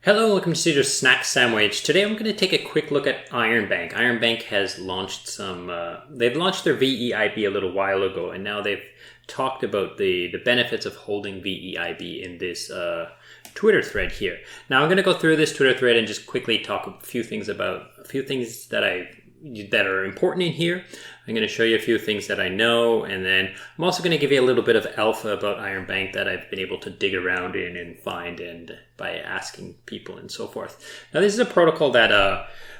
Hello, welcome to CEAZOR Snack Sandwich. Today I'm going to take a quick look at Iron Bank. Iron Bank has launched they've launched their veIB a little while ago, and now they've talked about the benefits of holding veIB in this Twitter thread here. Now I'm going to go through this Twitter thread and just quickly talk a few things that are important in here. I'm going to show you a few things that I know, and then I'm also going to give you a little bit of alpha about Iron Bank that I've been able to dig around in and find, and by asking people and so forth. Now this is a protocol that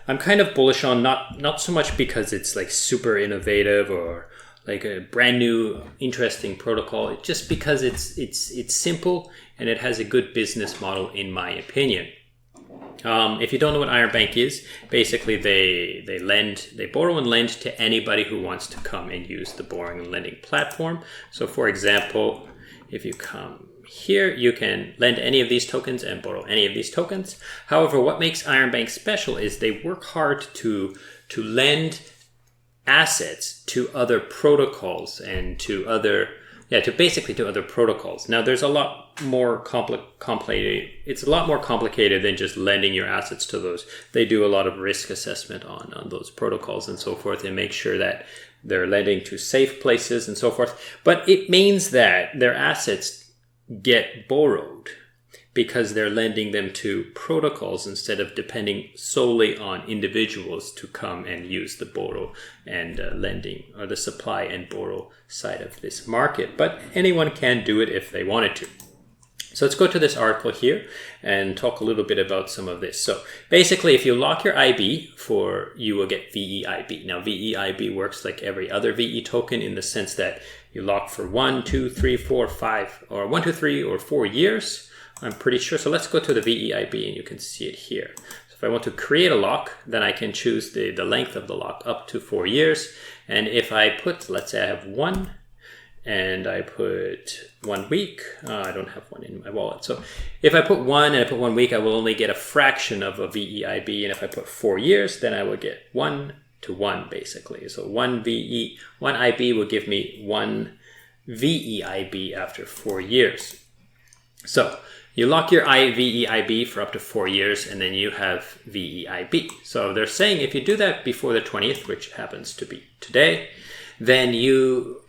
I'm kind of bullish on, not so much because it's like super innovative or like a brand new interesting protocol, just because it's simple and it has a good business model in my opinion. If you don't know what Iron Bank is, basically they borrow and lend to anybody who wants to come and use the borrowing and lending platform. So for example, if you come here, you can lend any of these tokens and borrow any of these tokens. However, what makes Iron Bank special is they work hard to lend assets to other protocols and to other protocols. Now there's a lot more complicated. It's a lot more complicated than just lending your assets to those. They do a lot of risk assessment on those protocols and so forth, and make sure that they're lending to safe places and so forth. But it means that their assets get borrowed because they're lending them to protocols instead of depending solely on individuals to come and use the borrow and lending, or the supply and borrow side of this market. But anyone can do it if they wanted to. So let's go to this article here and talk a little bit about some of this. So basically, if you lock your IB you will get veIB. Now veIB works like every other VE token in the sense that you lock for 1, 2, 3, 4, 5, or 1, 2, 3, or 4 years. I'm pretty sure. So let's go to the veIB and you can see it here. So if I want to create a lock, then I can choose the length of the lock up to 4 years. And if I put, let's say I have 1 and I put 1 week, I don't have one in my wallet. So if I put 1 and I put 1 week, I will only get a fraction of a veIB. And if I put 4 years, then I will get 1 to 1 basically. So one IB will give me 1 veIB after 4 years. So you lock your veIB for up to 4 years, and then you have veIB. So they're saying if you do that before the 20th, which happens to be today, then you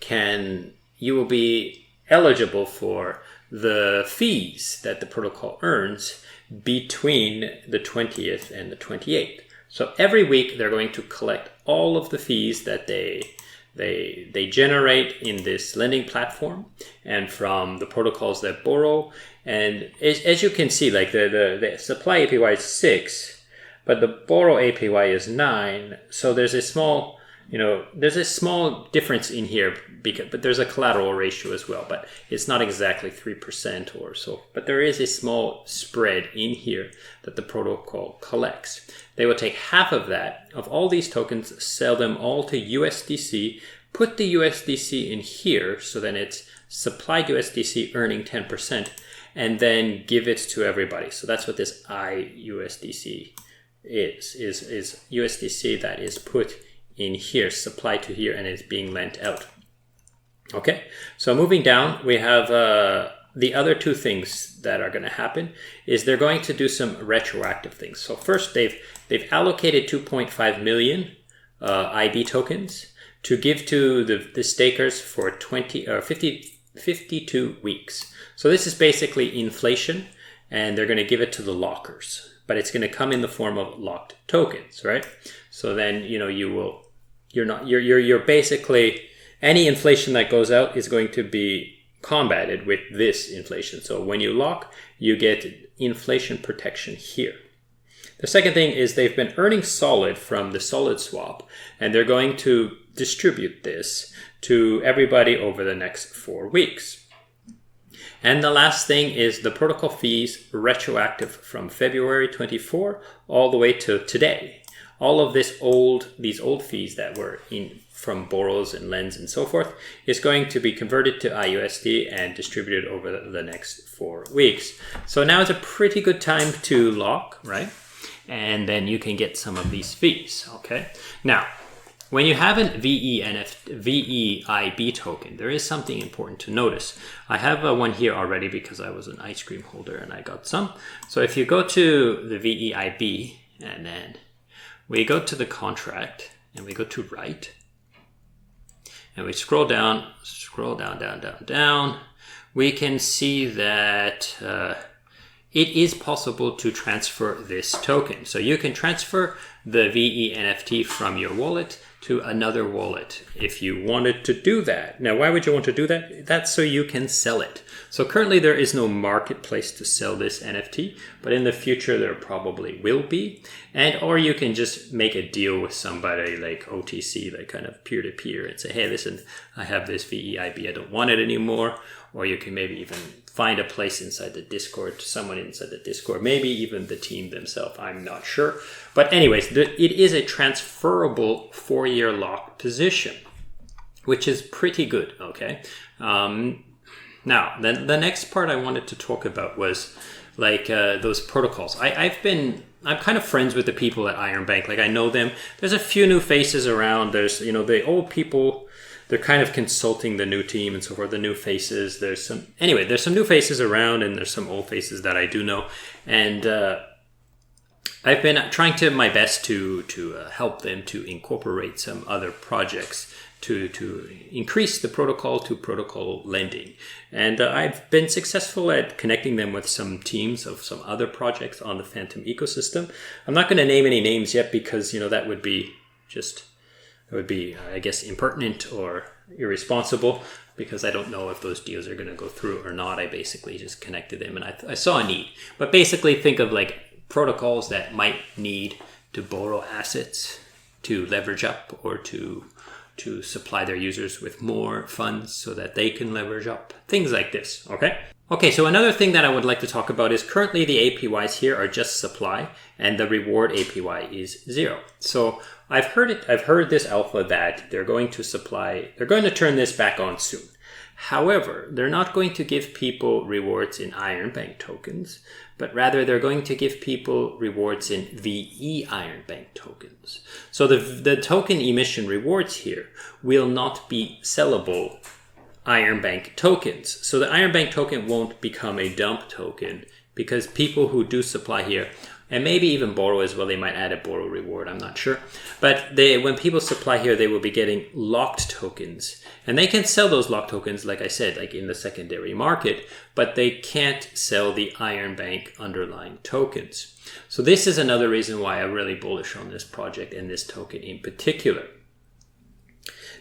will be eligible for the fees that the protocol earns between the 20th and the 28th. So every week they're going to collect all of the fees that they generate in this lending platform and from the protocols that borrow. And as you can see, like the supply APY is 6, but the borrow APY is 9. So there's a small, there's a small difference in here, but there's a collateral ratio as well, but it's not exactly 3% or so. But there is a small spread in here that the protocol collects. They will take half of that, of all these tokens, sell them all to USDC, put the USDC in here, so then it's supplied USDC earning 10%, and then give it to everybody. So that's what this USDC is USDC that is put in here, supplied to here, and is being lent out. Okay, so moving down, we have the other two things that are going to happen is they're going to do some retroactive things. So first, they've allocated 2.5 million IB tokens to give to the stakers for 52 weeks. So this is basically inflation, and they're going to give it to the lockers, but it's going to come in the form of locked tokens, right? So then you're basically, any inflation that goes out is going to be combated with this inflation. So when you lock, you get inflation protection here. The second thing is they've been earning solid from the solid swap, and they're going to distribute this to everybody over the next 4 weeks. And the last thing is the protocol fees retroactive from February 24 all the way to today. All of these old fees that were in from borrows and lends and so forth is going to be converted to IUSD and distributed over the next 4 weeks. So now is a pretty good time to lock, right? And then you can get some of these fees, okay? Now, when you have an veIB token, there is something important to notice. I have one here already because I was an ice cream holder and I got some. So if you go to the veIB and then we go to the contract and we go to write and we scroll down, down, we can see that it is possible to transfer this token. So you can transfer the VE NFT from your wallet to another wallet if you wanted to do that. Now, why would you want to do that? That's so you can sell it. So currently there is no marketplace to sell this NFT, but in the future there probably will be. And or you can just make a deal with somebody like OTC, like kind of peer-to-peer, and say, hey, listen, I have this veIB, I don't want it anymore. Or you can maybe even find a place inside the Discord, someone inside the Discord, maybe even the team themselves, I'm not sure. But anyways, it is a transferable 4-year lock position, which is pretty good, okay? Now, the next part I wanted to talk about was like those protocols. I'm kind of friends with the people at Iron Bank. Like I know them. There's a few new faces around. There's, the old people. They're kind of consulting the new team and so forth, the new faces. There's some new faces around and there's some old faces that I do know. And I've been trying to my best to help them to incorporate some other projects to increase the protocol to protocol lending. And I've been successful at connecting them with some teams of some other projects on the Phantom ecosystem. I'm not going to name any names yet because, that would be I guess, impertinent or irresponsible because I don't know if those deals are going to go through or not. I basically just connected them and I saw a need. But basically think of like protocols that might need to borrow assets to leverage up or to supply their users with more funds so that they can leverage up. Things like this, okay? Okay, so another thing that I would like to talk about is currently the APYs here are just supply and the reward APY is 0. So I've heard this alpha that they're going to turn this back on soon. However, they're not going to give people rewards in Iron Bank tokens, but rather they're going to give people rewards in VE Iron Bank tokens. So the token emission rewards here will not be sellable Iron Bank tokens. So the Iron Bank token won't become a dump token because people who do supply here, and maybe even borrow as well, they might add a borrow reward, I'm not sure. But when people supply here, they will be getting locked tokens. And they can sell those locked tokens, like I said, like in the secondary market, but they can't sell the Iron Bank underlying tokens. So this is another reason why I'm really bullish on this project and this token in particular.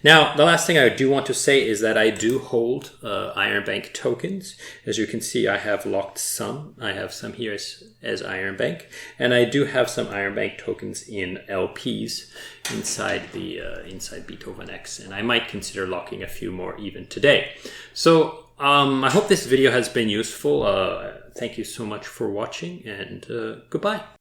Now, the last thing I do want to say is that I do hold Iron Bank tokens. As you can see, I have locked some. I have some here as Iron Bank. And I do have some Iron Bank tokens in LPs inside Beethoven X. And I might consider locking a few more even today. So I hope this video has been useful. Thank you so much for watching and goodbye.